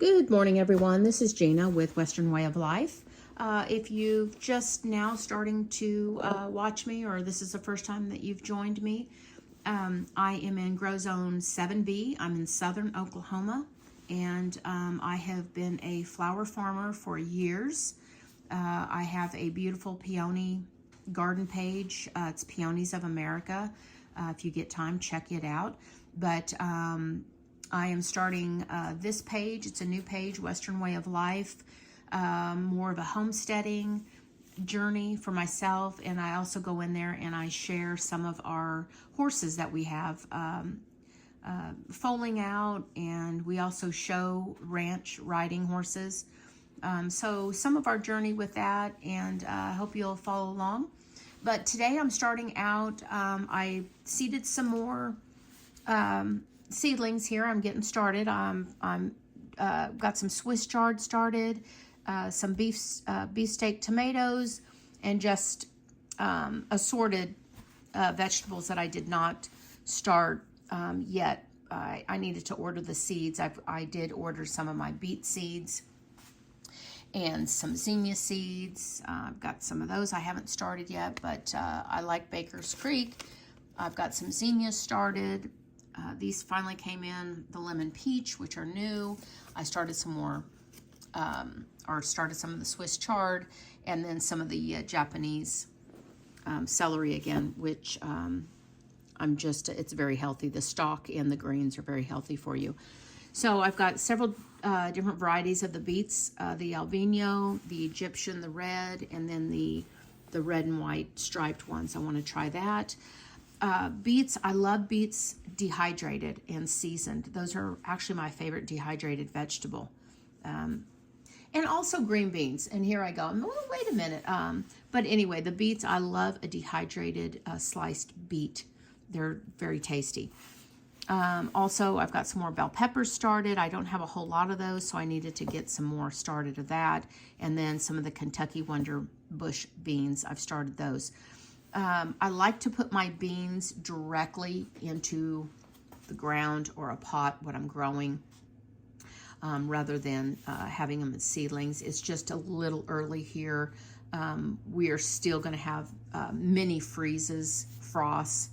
Good morning, everyone. This is Gina with Western Way of Life. If you've just now starting to watch me, or this is the first time that you've joined me, I am in Grow Zone 7B. I'm in southern Oklahoma, and I have been a flower farmer for years. I have a beautiful peony garden page. It's Peonies of America. If you get time, check it out. But I am starting this page. It's a new page, Western Way of Life, more of a homesteading journey for myself. And I also go in there and I share some of our horses that we have foaling out, and we also show ranch riding horses. So some of our journey with that, and I hope you'll follow along. But today I'm starting out, I seeded some more seedlings here. I'm getting started. I'm got some Swiss chard started, some beefsteak tomatoes, and just assorted vegetables that I did not start yet. I needed to order the seeds. I did order some of my beet seeds and some zinnia seeds. I've got some of those I haven't started yet, but I like Baker's Creek. I've got some zinnias started. These finally came in, the lemon peach, which are new. I started some more, started some of the Swiss chard, and then some of the Japanese celery again, which it's very healthy. The stalk and the greens are very healthy for you. So I've got several different varieties of the beets, the albino, the Egyptian, the red, and then the red and white striped ones. I want to try that. Beets, I love beets dehydrated and seasoned. Those are actually my favorite dehydrated vegetable. And also green beans. And here I go. Oh, wait a minute. But anyway, the beets, I love a dehydrated sliced beet. They're very tasty. Also, I've got some more bell peppers started. I don't have a whole lot of those, so I needed to get some more started of that. And then some of the Kentucky Wonder Bush beans, I've started those. I like to put my beans directly into the ground or a pot, what I'm growing, rather than having them as seedlings. It's just a little early here. We are still going to have mini freezes, frosts,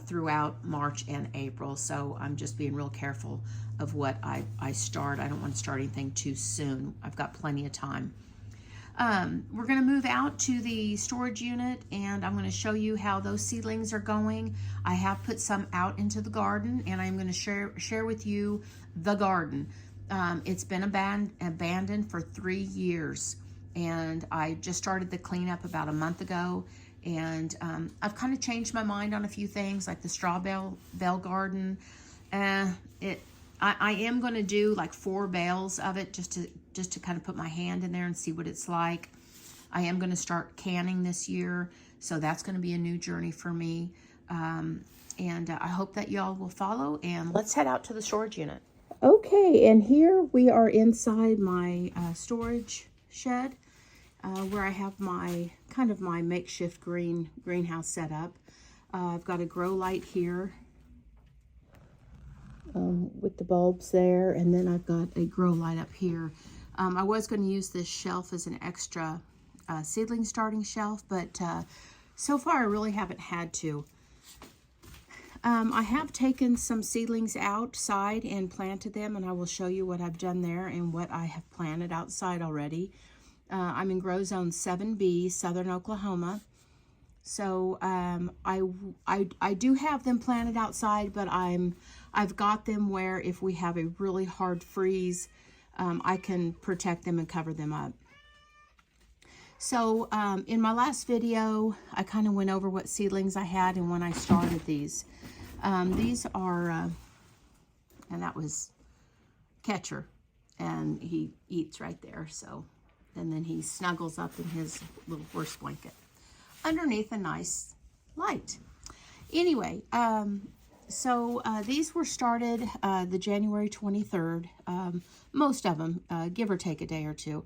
throughout March and April. So I'm just being real careful of what I start. I don't want to start anything too soon. I've got plenty of time. We're going to move out to the storage unit, and I'm going to show you how those seedlings are going. I have put some out into the garden, and I'm going to share with you the garden. It's been abandoned for 3 years, and I just started the cleanup about a month ago. And I've kind of changed my mind on a few things, like the straw bale garden. I am going to do like 4 bales of it just to kind of put my hand in there and see what it's like. I am going to start canning this year, so that's going to be a new journey for me. And I hope that y'all will follow, and let's head out to the storage unit. Okay, and here we are inside my storage shed, where I have my my makeshift greenhouse set up. I've got a grow light here with the bulbs there, and then I've got a grow light up here. I was going to use this shelf as an extra seedling starting shelf, but so far I really haven't had to. I have taken some seedlings outside and planted them, and I will show you what I've done there and what I have planted outside already. I'm in Grow Zone 7B, southern Oklahoma. So I do have them planted outside, but I've got them where if we have a really hard freeze, I can protect them and cover them up. So in my last video, I kind of went over what seedlings I had and when I started these. These are, and that was Catcher, and he eats right there, so. And then he snuggles up in his little horse blanket underneath a nice light. Anyway, so these were started the January 23rd, most of them, give or take a day or two.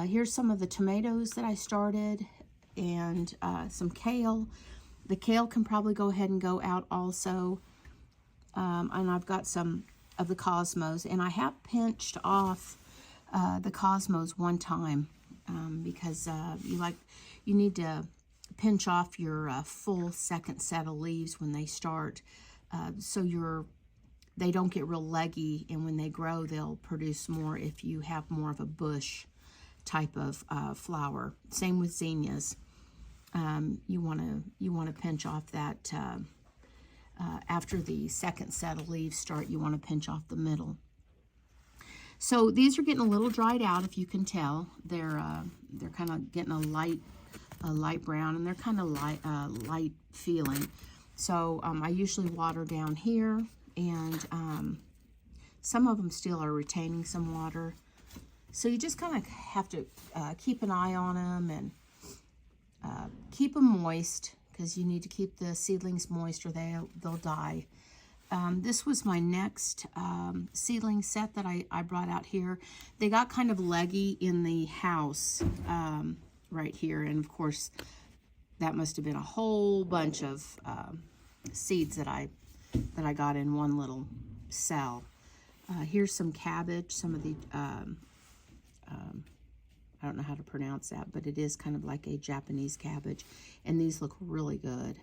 Here's some of the tomatoes that I started, and some kale. The kale can probably go ahead and go out also. And I've got some of the Cosmos, and I have pinched off the Cosmos one time because you need to pinch off your full second set of leaves when they start, so they don't get real leggy, and when they grow they'll produce more if you have more of a bush type of flower. Same with zinnias. You want to pinch off that after the second set of leaves start. You want to pinch off the middle. So these are getting a little dried out, if you can tell. They're kind of getting a light brown, and they're kind of light feeling. So I usually water down here, and some of them still are retaining some water. So you just kind of have to keep an eye on them and keep them moist, because you need to keep the seedlings moist or they'll die. This was my next seedling set that I brought out here. They got kind of leggy in the house right here, and of course that must have been a whole bunch of seeds that I got in one little cell. Here's some cabbage, some of the I don't know how to pronounce that, but it is kind of like a Japanese cabbage, and these look really good.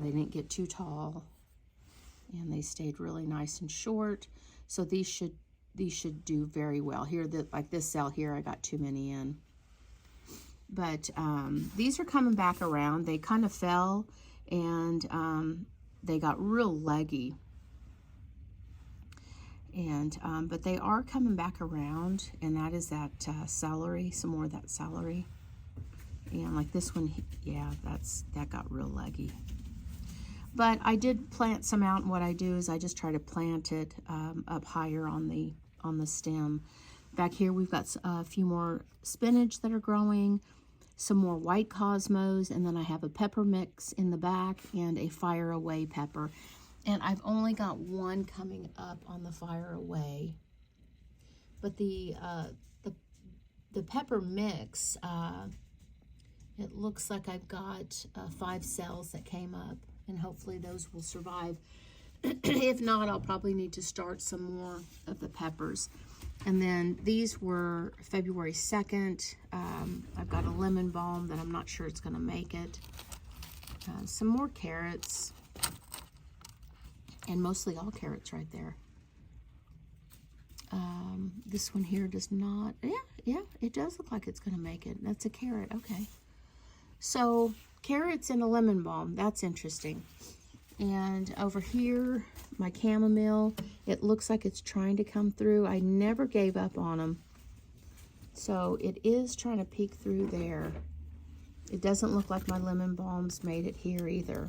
They didn't get too tall, and they stayed really nice and short. So these should do very well. Here, like this cell here, I got too many in. But these are coming back around. They kind of fell, and they got real leggy. And but they are coming back around, and that is that celery, some more of that celery. And like this one, yeah, that got real leggy. But I did plant some out, and what I do is I just try to plant it up higher on the stem. Back here we've got a few more spinach that are growing, some more white cosmos, and then I have a pepper mix in the back and a fire away pepper. And I've only got one coming up on the fire away. But the pepper mix, it looks like I've got 5 cells that came up, and hopefully those will survive. If not, I'll probably need to start some more of the peppers. And then these were February 2nd. I've got a lemon balm that I'm not sure it's going to make it. Some more carrots. And mostly all carrots right there. This one here does not, yeah, it does look like it's going to make it. That's a carrot, okay. So, carrots and a lemon balm, that's interesting. And over here, my chamomile, it looks like it's trying to come through. I never gave up on them. So, it is trying to peek through there. It doesn't look like my lemon balms made it here either.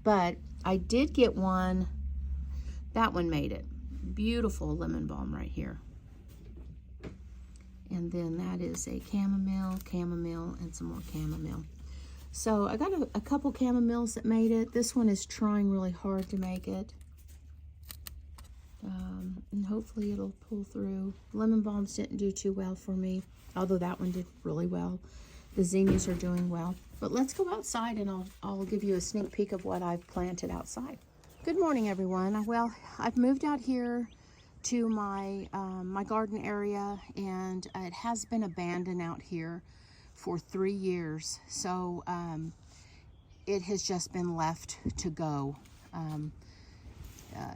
But I did get one. That one made it. Beautiful lemon balm right here. And then that is a chamomile, and some more chamomile. So I got a couple chamomiles that made it. This one is trying really hard to make it. And hopefully it'll pull through. Lemon balms didn't do too well for me, although that one did really well. The zinnias are doing well. But let's go outside, and I'll give you a sneak peek of what I've planted outside. Good morning, everyone. Well, I've moved out here to my my garden area, and it has been abandoned out here for 3 years. So it has just been left to go.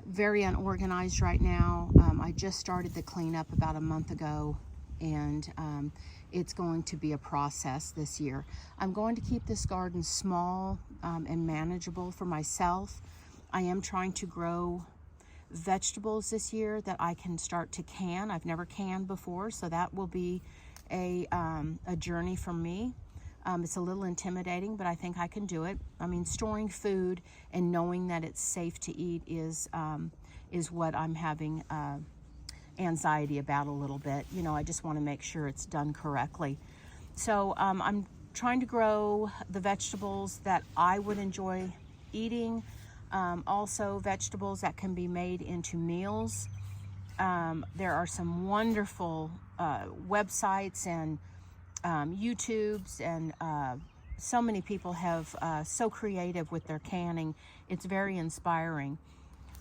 Very unorganized right now. I just started the cleanup about a month ago, and it's going to be a process this year. I'm going to keep this garden small and manageable for myself. I am trying to grow vegetables this year that I can start to can. I've never canned before, so that will be a journey for me. It's a little intimidating, but I think I can do it. I mean, storing food and knowing that it's safe to eat is what I'm having anxiety about a little bit. You know, I just want to make sure it's done correctly. So I'm trying to grow the vegetables that I would enjoy eating. Also vegetables that can be made into meals. There are some wonderful websites and YouTubes, and so many people have so creative with their canning. It's very inspiring.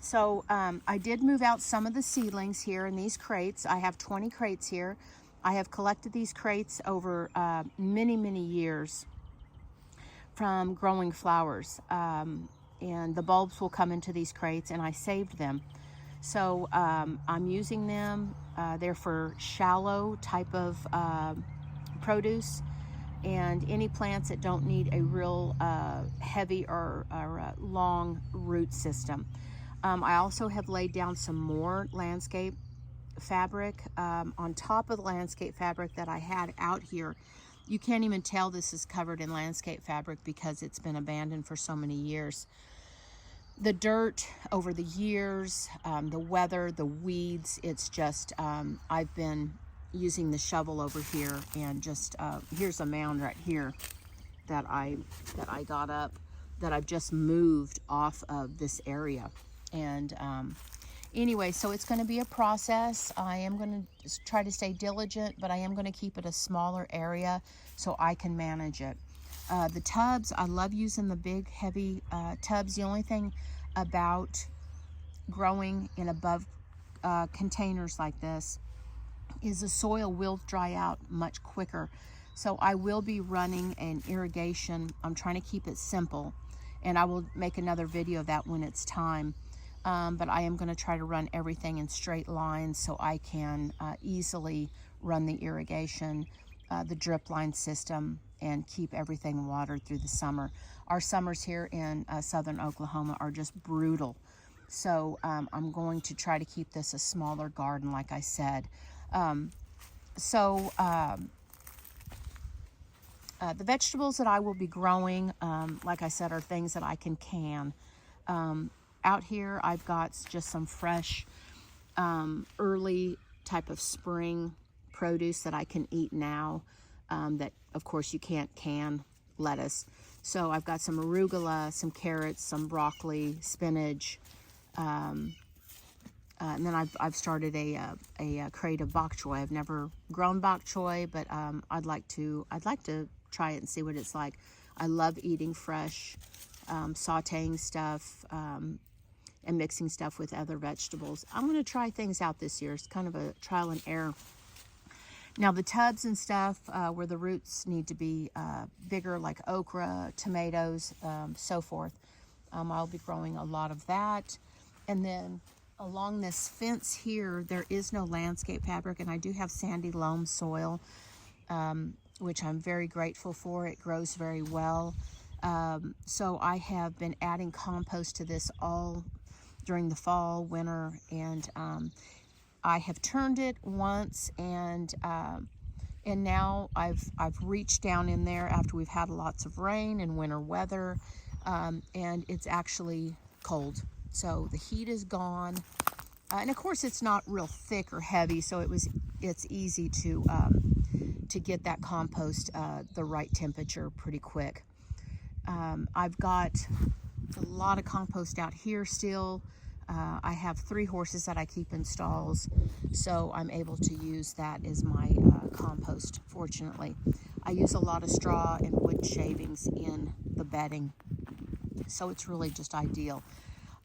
So I did move out some of the seedlings here in these crates. I have 20 crates here. I have collected these crates over many, many years from growing flowers. And the bulbs will come into these crates, and I saved them. So I'm using them. They're for shallow type of produce, and any plants that don't need a real heavy or long root system. I also have laid down some more landscape fabric on top of the landscape fabric that I had out here. You can't even tell this is covered in landscape fabric because it's been abandoned for so many years. The dirt over the years, the weather, the weeds, it's just, I've been using the shovel over here, and just, here's a mound right here that I got up, that I've just moved off of this area. And anyway, so it's going to be a process. I am going to try to stay diligent, but I am going to keep it a smaller area so I can manage it. The tubs, I love using the big, heavy tubs. The only thing about growing in above containers like this is the soil will dry out much quicker. So I will be running an irrigation. I'm trying to keep it simple, and I will make another video of that when it's time. But I am going to try to run everything in straight lines so I can easily run the irrigation, the drip line system, and keep everything watered through the summer. Our summers here in southern Oklahoma are just brutal. So I'm going to try to keep this a smaller garden, like I said. The vegetables that I will be growing, like I said, are things that I can can. Out here, I've got just some fresh, early type of spring produce that I can eat now. That, of course, you can't can lettuce. So I've got some arugula, some carrots, some broccoli, spinach, and then I've started a crate of bok choy. I've never grown bok choy, but I'd like to try it and see what it's like. I love eating fresh, sautéing stuff, and mixing stuff with other vegetables. I'm going to try things out this year. It's kind of a trial and error. Now the tubs and stuff where the roots need to be bigger, like okra, tomatoes, so forth, I'll be growing a lot of that. And then along this fence here, there is no landscape fabric, and I do have sandy loam soil, which I'm very grateful for. It grows very well. So I have been adding compost to this all during the fall, winter, and I have turned it once, and now I've reached down in there after we've had lots of rain and winter weather, and it's actually cold. So the heat is gone, and of course it's not real thick or heavy, so it's easy to get that compost the right temperature pretty quick. I've got a lot of compost out here still. I have 3 horses that I keep in stalls, so I'm able to use that as my compost, fortunately. I use a lot of straw and wood shavings in the bedding, so it's really just ideal.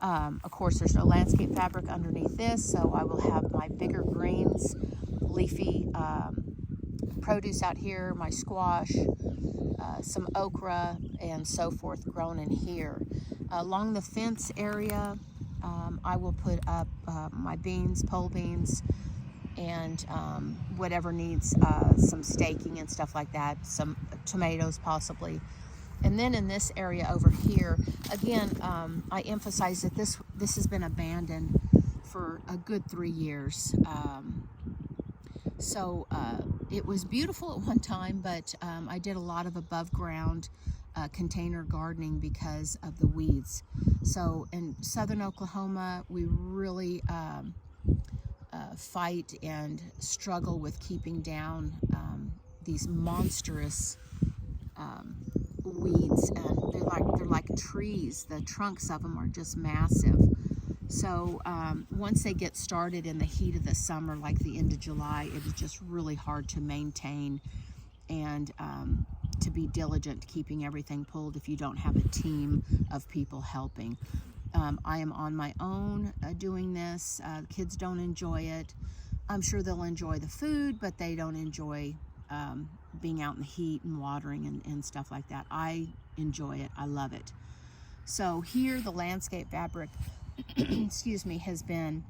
Of course, there's no landscape fabric underneath this, so I will have my bigger greens, leafy produce out here, my squash, some okra, and so forth grown in here. Along the fence area, I will put up my beans, pole beans, and whatever needs some staking and stuff like that, some tomatoes possibly. And then in this area over here, again, I emphasize that this has been abandoned for a good 3 years. So it was beautiful at one time, but I did a lot of above ground container gardening because of the weeds. So in southern Oklahoma, we really fight and struggle with keeping down these monstrous weeds, and they're like trees. The trunks of them are just massive. So once they get started in the heat of the summer, like the end of July, it is just really hard to maintain and to be diligent keeping everything pulled if you don't have a team of people helping. I am on my own doing this. The kids don't enjoy it. I'm sure they'll enjoy the food, but they don't enjoy being out in the heat and watering and stuff like that. I enjoy it. I love it. So here the landscape fabric, excuse me, has been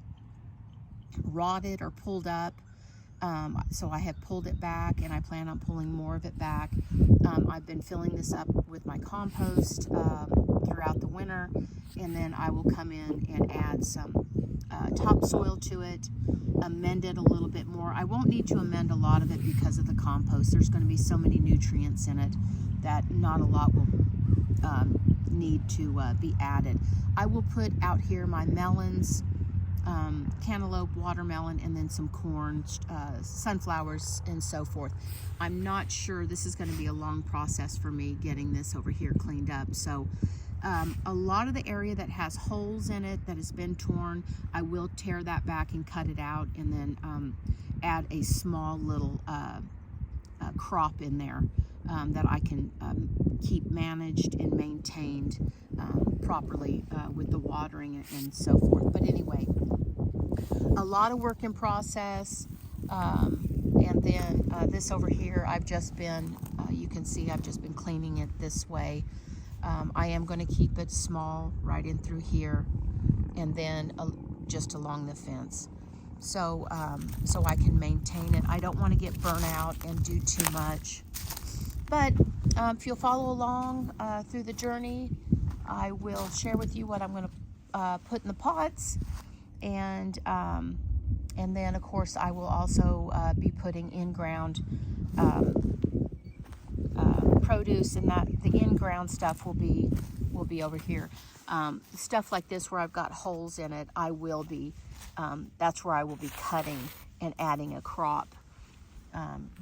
rotted or pulled up. So I have pulled it back, and I plan on pulling more of it back. I've been filling this up with my compost throughout the winter, and then I will come in and add some topsoil to it, amend it a little bit more. I won't need to amend a lot of it because of the compost. There's going to be so many nutrients in it that not a lot will need to be added. I will put out here my melons, cantaloupe, watermelon, and then some corn, sunflowers, and so forth. I'm not sure. This is going to be a long process for me getting this over here cleaned up. So a lot of the area that has holes in it that has been torn, I will tear that back and cut it out, and then add a small little crop in there that I can keep managed and maintained properly with the watering and so forth. But anyway, a lot of work in process. And then this over here, I've just been, you can see I've just been cleaning it this way. I am going to keep it small right in through here, and then just along the fence. So I can maintain it. I don't want to get burnt out and do too much. But if you'll follow along through the journey, I will share with you what I'm going to put in the pots, and then of course I will also be putting in-ground produce, and that the in-ground stuff will be over here. Stuff like this where I've got holes in it, I will be that's where I will be cutting and adding a crop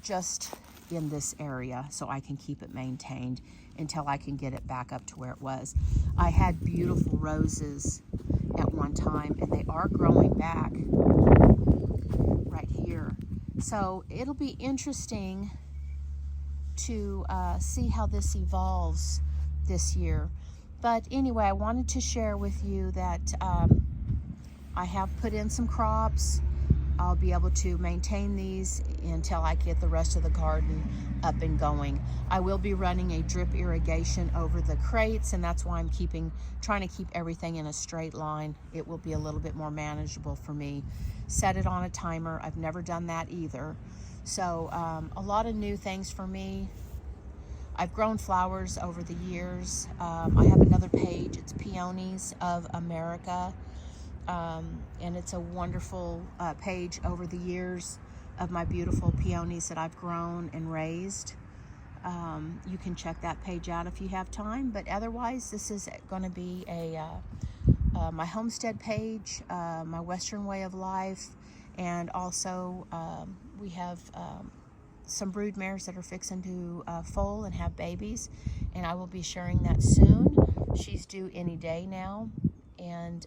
just in this area, so I can keep it maintained until I can get it back up to where it was. I had beautiful roses at one time, and they are growing back right here. So it'll be interesting to see how this evolves this year. But anyway, I wanted to share with you that I have put in some crops. I'll be able to maintain these until I get the rest of the garden up and going. I will be running a drip irrigation over the crates, and that's why I'm trying to keep everything in a straight line. It will be a little bit more manageable for me. Set it on a timer. I've never done that either. So a lot of new things for me. I've grown flowers over the years. I have another page. It's Peonies of America. And it's a wonderful page over the years of my beautiful peonies that I've grown and raised. You can check that page out if you have time, but otherwise this is going to be my homestead page, my Western way of life, and also we have some brood mares that are fixing to foal and have babies, and I will be sharing that soon. She's due any day now, and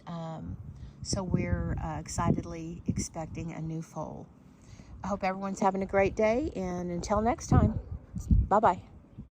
so we're excitedly expecting a new foal. I hope everyone's having a great day, and until next time, bye-bye.